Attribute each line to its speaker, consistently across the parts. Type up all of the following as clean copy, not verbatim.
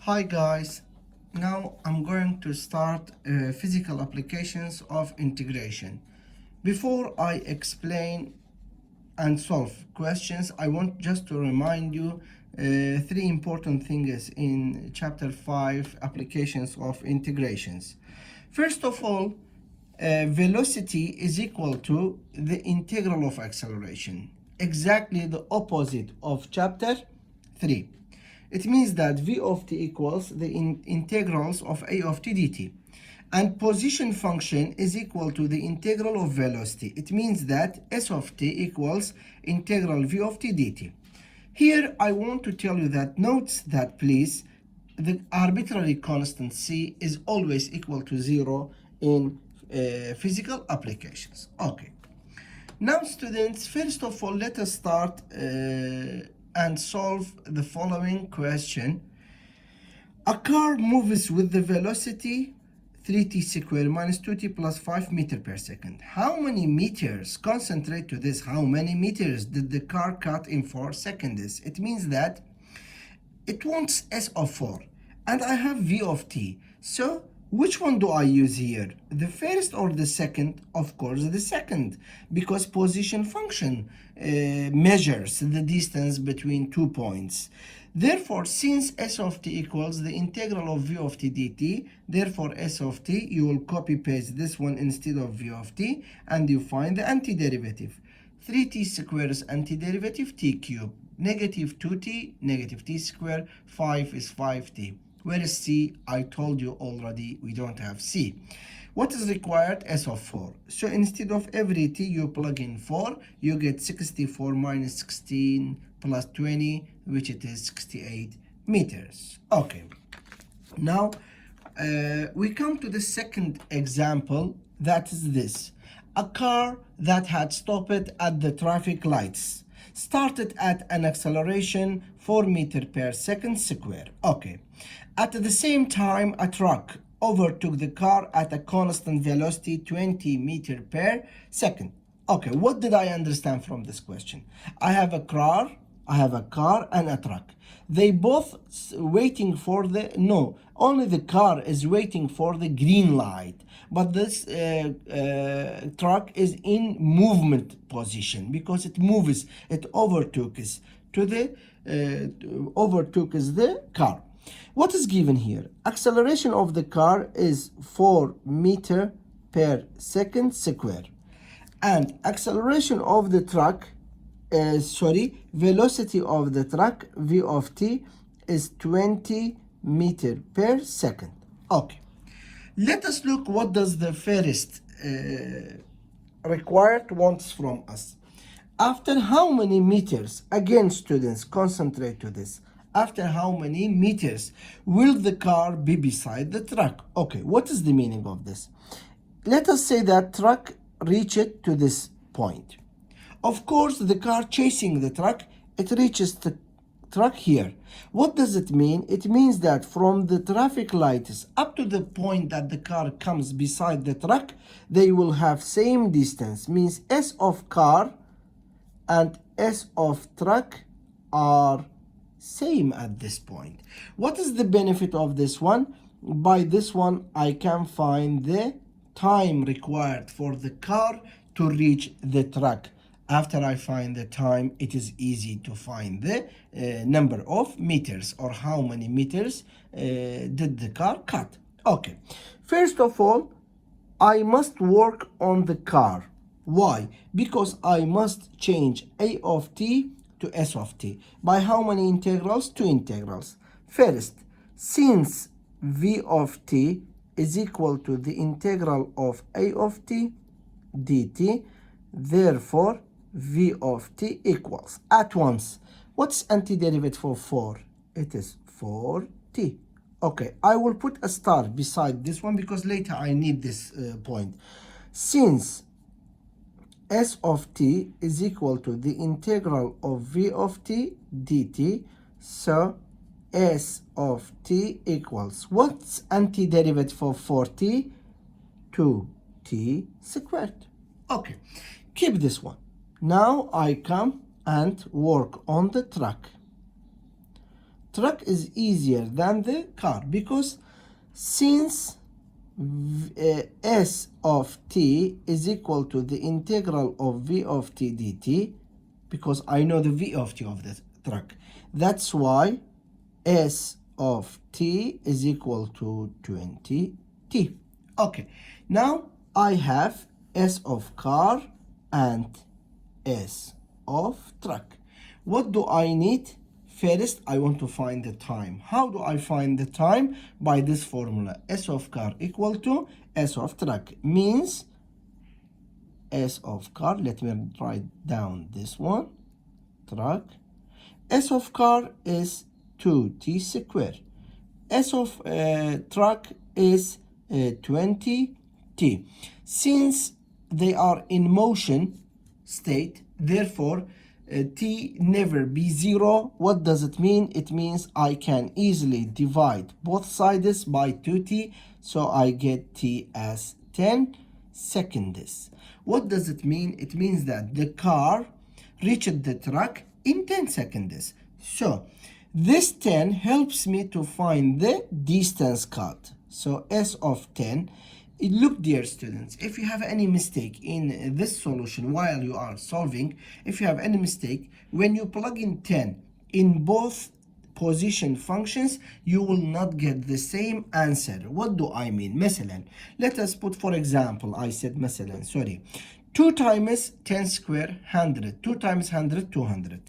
Speaker 1: Hi guys, now I'm going to start physical applications of integration. Before I explain and solve questions, I want just to remind you three important things in chapter 5 applications of integrations. First of all, velocity is equal to the integral of acceleration, exactly the opposite of chapter 3. It means that v of t equals the integrals of a of t dt. And position function is equal to the integral of velocity. It means that s of t equals integral v of t dt. Here I want to tell you that note that please the arbitrary constant c is always equal to 0 in physical applications. Okay. Now students, first of all, let us start and solve the following question. A car moves with the velocity 3t squared minus 2t plus 5 meter per second. How many meters, concentrate to this, how many meters did the car cut in 4 seconds? It means that it wants s of 4 and I have v of t. So which one do I use here? The first or the second? Of course the second, because position function measures the distance between 2 points. Therefore, since s of t equals the integral of v of t dt, therefore s of t, you will copy paste this one instead of v of t and you find the antiderivative. 3t squared is antiderivative t cubed. Negative 2t, negative t squared, 5 is 5t. Where is c? I told you already we don't have c. What is required? S of 4. So instead of every t you plug in 4, you get 64 minus 16 plus 20, which it is 68 meters. Okay. Now we come to the second example, that is this. A car that had stopped at the traffic lights started at an acceleration 4 meters per second square. Okay. At the same time, a truck overtook the car at a constant velocity 20 meters per second. Okay, what did I understand from this question? I have a car and a truck. They both waiting for the, no, only the car is waiting for the green light. But this truck is in movement position because it moves, it overtook the car. What is given here? Acceleration of the car is 4 meters per second square. And acceleration of the truck, velocity of the truck, v of t, is 20 meters per second. Okay. Let us look what does the first required wants from us. After how many meters, again students, concentrate to this. After how many meters will the car be beside the truck? Okay, what is the meaning of this? Let us say that truck reached to this point. Of course, the car chasing the truck, it reaches the truck here. What does it mean? It means that from the traffic lights up to the point that the car comes beside the truck, they will have same distance. Means S of car and S of truck are same at this point. What is the benefit of this one? By this one, I can find the time required for the car to reach the truck. After I find the time, it is easy to find the number of meters or how many meters did the car cut. Okay, first of all, I must work on the car. Why? Because I must change a of t to s of t. By how many integrals? 2 integrals. First, since v of t is equal to the integral of a of t dt, therefore v of t equals, at once, what's antiderivative for 4? It is 4t. Okay, I will put a star beside this one because later I need this point. Since s of t is equal to the integral of v of t dt, so s of t equals, what's antiderivative for 4t? 2t squared. Okay, keep this one. Now I come and work on the truck. truck is easier than the car, because since s of t is equal to the integral of v of t dt, because I know the v of t of the truck, that's why s of t is equal to 20t. Okay, now I have s of car and s of truck. What do I need? First, I want to find the time. How do I find the time? By this formula. S of car equal to S of truck. Means S of car, let me write down this one, truck. S of car is 2t squared. S of truck is 20t. Since they are in motion state, therefore t never be zero. What does it mean? It means I can easily divide both sides by 2t, so I get t as 10 seconds. What does it mean? It means that the car reached the truck in 10 seconds. So this 10 helps me to find the distance cut. So S of 10. Look, dear students, if you have any mistake in this solution while you are solving, if you have any mistake, when you plug in 10 in both position functions, you will not get the same answer. What do I mean? مثلا, let us put, for example, I said مثلا, sorry, 2 times 10 square, 100. 2 times 100, 200.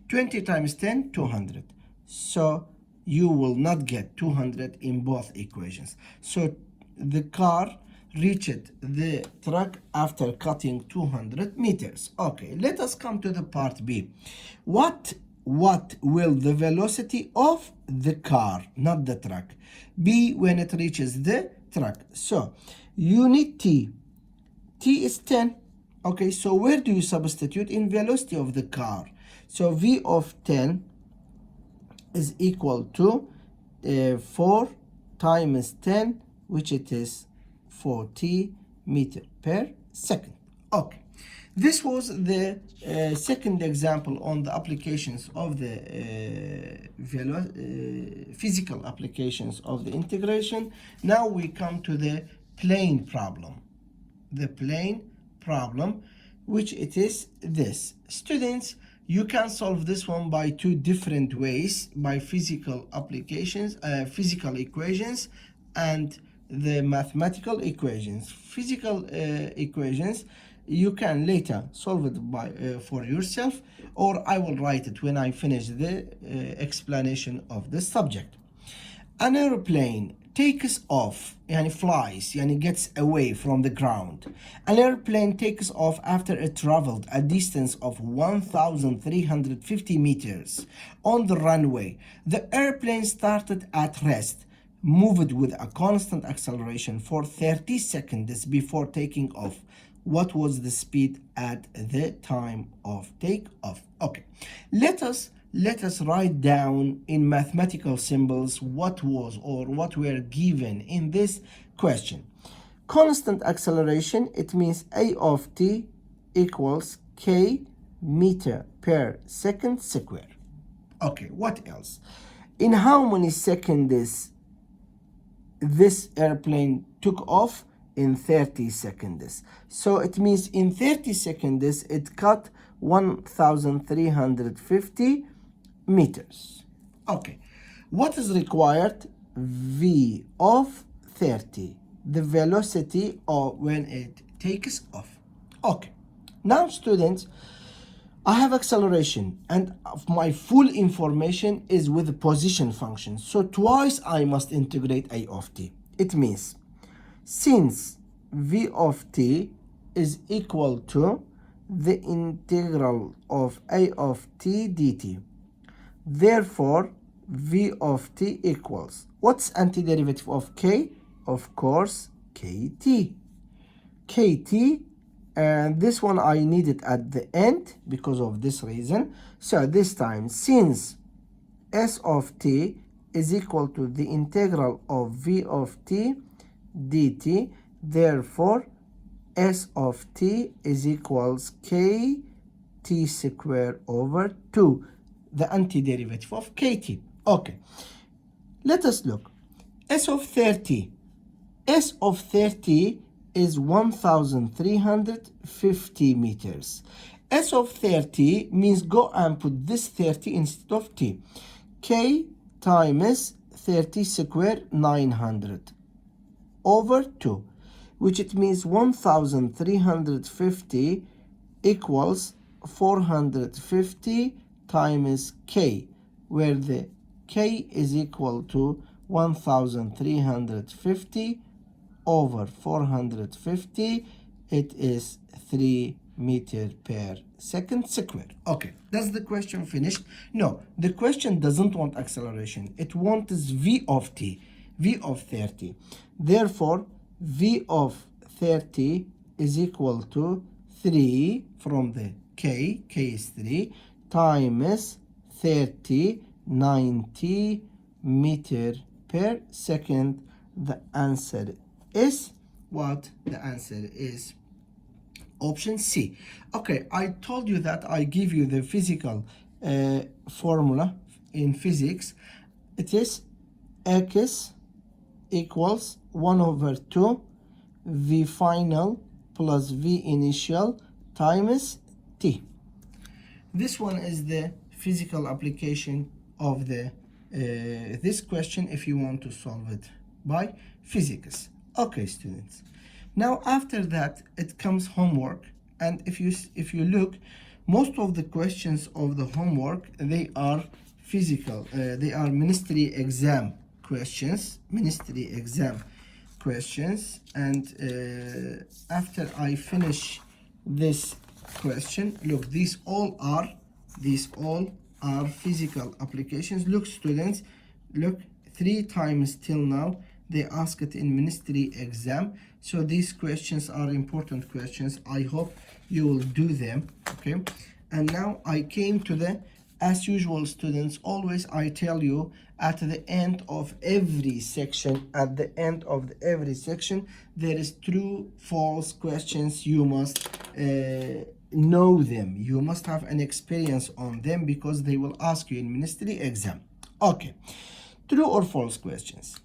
Speaker 1: 20 times 10, 200. So you will not get 200 in both equations. So the car reached the truck after cutting 200 meters. Okay, let us come to the part B. What will the velocity of the car, not the truck, be when it reaches the truck? So unit t is 10. Okay, so where do you substitute in velocity of the car? So v of 10 is equal to 4 times 10, which it is 40 meter per second. Okay, this was the second example on the applications of the physical applications of the integration. Now we come to the plane problem. The plane problem, which it is this. Students, you can solve this one by two different ways, by physical applications, physical equations, and the mathematical equations. Physical equations, you can later solve it by for yourself, or I will write it when I finish the explanation of the subject. An airplane takes off, yani flies, yani gets away from the ground. An airplane takes off after it traveled a distance of 1,350 meters on the runway. The airplane started at rest, moved with a constant acceleration for 30 seconds before taking off. What was the speed at the time of takeoff? Okay, let us write down in mathematical symbols what was or what were given in this question. Constant acceleration, it means a of t equals k meter per second square. Okay, what else? In how many seconds this airplane took off? In 30 seconds. So it means in 30 seconds it cut 1,350 meters. Okay, what is required? V of 30, the velocity of when it takes off. Okay, now students, I have acceleration and my full information is with the position function, so twice I must integrate a of t. It means since v of t is equal to the integral of a of t dt, therefore v of t equals, what's antiderivative of k? Of course, kt. Kt, and this one I need it at the end because of this reason. So this time, since s of t is equal to the integral of v of t dt, therefore s of t is equals k t squared over 2, the antiderivative of kt. Okay, let us look. S of 30. S of 30 is 1,350 meters. S of 30 means go and put this 30 instead of T. K times 30 square 900 over 2, which it means 1,350 equals 450 times K, where the K is equal to 1,350 over 450. It is 3 meter per second square. Okay, does the question finished? No, the question doesn't want acceleration. It wants V of t, V of 30. Therefore, V of 30 is equal to 3 from the K is 3, times 30, 90 meter per second. The answer is what? The answer is option C. Okay, I told you that I give you the physical formula in physics. It is x equals 1 over 2 V final plus V initial times T. This one is the physical application of the this question if you want to solve it by physics. Okay, students. Now after that it comes homework, and if you look, most of the questions of the homework, they are physical. They are ministry exam questions, and after I finish this question, look, these all are physical applications. Look, students, look, 3 times till now they ask it in ministry exam. So these questions are important questions. I hope you will do them. Okay, and now I came to the, as usual, students, always I tell you at the end of every section, there is true false questions. You must know them. You must have an experience on them because they will ask you in ministry exam. Okay, true or false questions.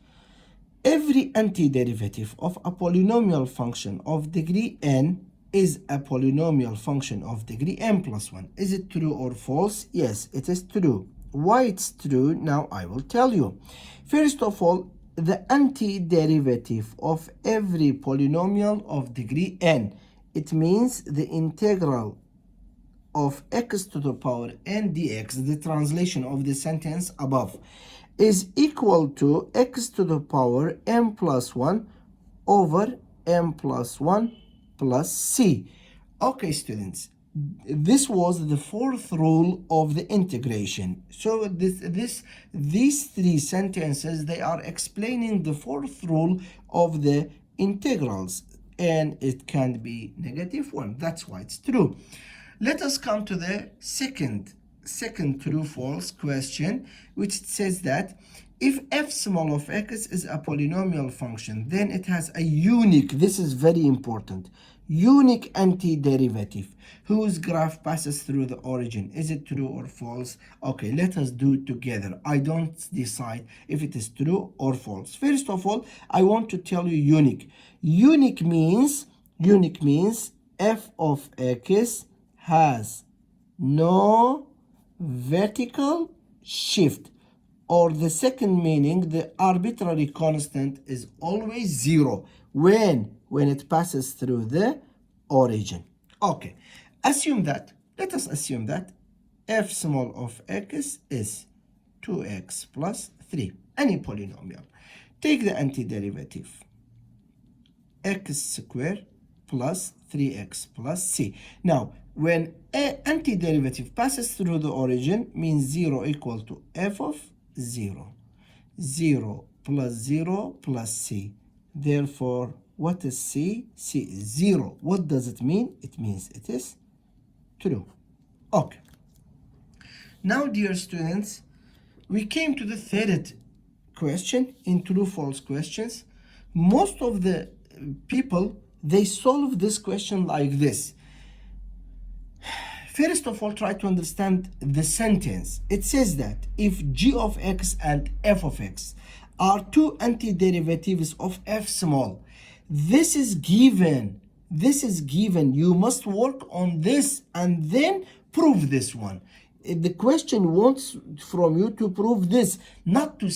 Speaker 1: Every antiderivative of a polynomial function of degree n is a polynomial function of degree n plus 1. Is it true or false? Yes, it is true. Why it's true? Now I will tell you. First of all, the antiderivative of every polynomial of degree n, it means the integral of x to the power n dx, the translation of the sentence above, is equal to x to the power n plus 1 over n plus 1 plus c. Okay, students, this was the fourth rule of the integration. So these 3 sentences, they are explaining the fourth rule of the integrals, and it can be -1. That's why it's true. Let us come to the second true false question, which says that if f small of x is a polynomial function, then it has a unique, this is very important, unique antiderivative whose graph passes through the origin. Is it true or false? Okay, let us do it together. I don't decide if it is true or false. First of all, I want to tell you unique. Unique means f of x has no vertical shift, or the second meaning, the arbitrary constant is always 0 when it passes through the origin. Okay, let us assume that f small of x is 2x plus 3, any polynomial. Take the antiderivative, x squared plus 3x plus c. Now, when a antiderivative passes through the origin, means 0 equal to f of 0. 0 plus 0 plus c. Therefore, what is c? C is 0. What does it mean? It means it is true. Okay. Now, dear students, we came to the third question in true-false questions. Most of the people, they solve this question like this. First of all, try to understand the sentence. It says that if g of x and f of x are two antiderivatives of f small, this is given. This is given. You must work on this and then prove this one. The question wants from you to prove this, not to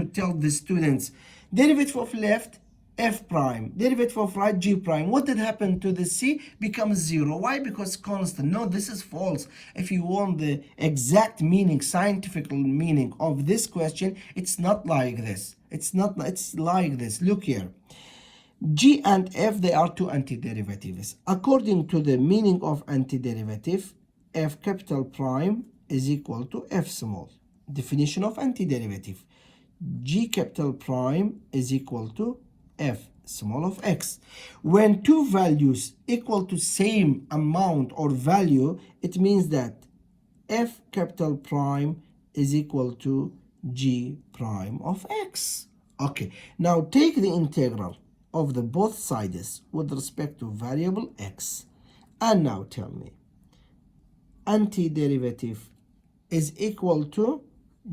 Speaker 1: tell the students derivative of left f prime, derivative of right g prime. What did happen to the c? Becomes 0. Why? Because constant. No, this is false. If you want the exact meaning, scientific meaning of this question, it's not like this. It's like this. Look here. G and f, they are two antiderivatives. According to the meaning of antiderivative, f capital prime is equal to f small. Definition of antiderivative. G capital prime is equal to f small of x. When two values equal to same amount or value, it means that f capital prime is equal to g prime of x. Okay, now take the integral of the both sides with respect to variable x. And now tell me, antiderivative is equal to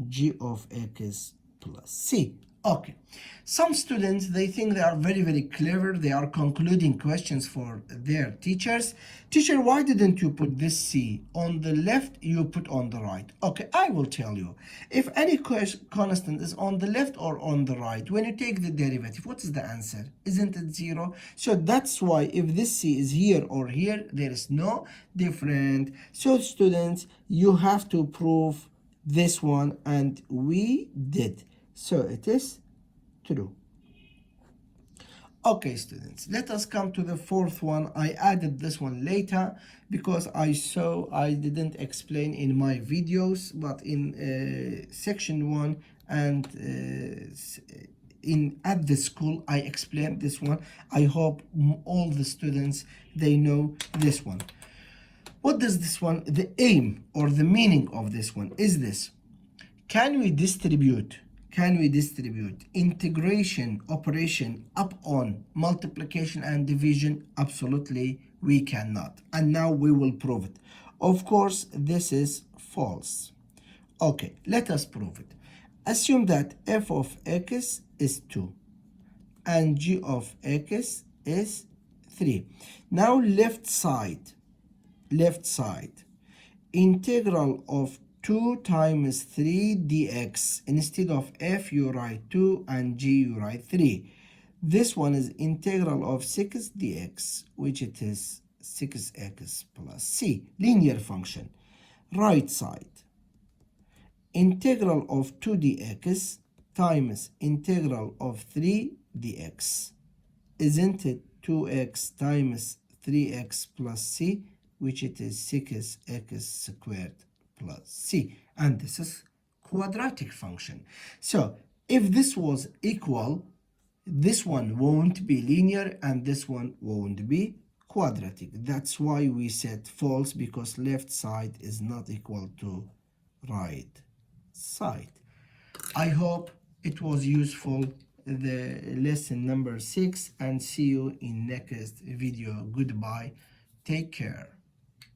Speaker 1: g of x plus c. Okay, some students, they think they are very, very clever. They are concluding questions for their teachers. Teacher, why didn't you put this c on the left, you put on the right? Okay, I will tell you. If any constant is on the left or on the right, when you take the derivative, what is the answer? Isn't it 0? So that's why if this c is here or here, there is no difference. So students, you have to prove this one, and we did. So it is true. Okay, students, let us come to the fourth one. I added this one later because I saw I didn't explain in my videos, but in section 1 and at the school I explained this one. I hope all the students, they know this one. What does this one, the aim or the meaning of this one is this: can we distribute integration operation up on multiplication and division? Absolutely we cannot, and now we will prove it. Of course this is false. Okay, let us prove it. Assume that f of x is 2 and g of x is 3. Now left side, integral of 2 times 3 dx. Instead of f, you write 2, and g, you write 3. This one is integral of 6 dx, which it is 6x plus c. Linear function. Right side. Integral of 2 dx times integral of 3 dx. Isn't it 2x times 3x plus c, which it is 6x squared plus c, and this is quadratic function. So if this was equal, this one won't be linear and this one won't be quadratic. That's why we said false, because left side is not equal to right side. I hope it was useful, the lesson number 6, and see you in next video. Goodbye, take care.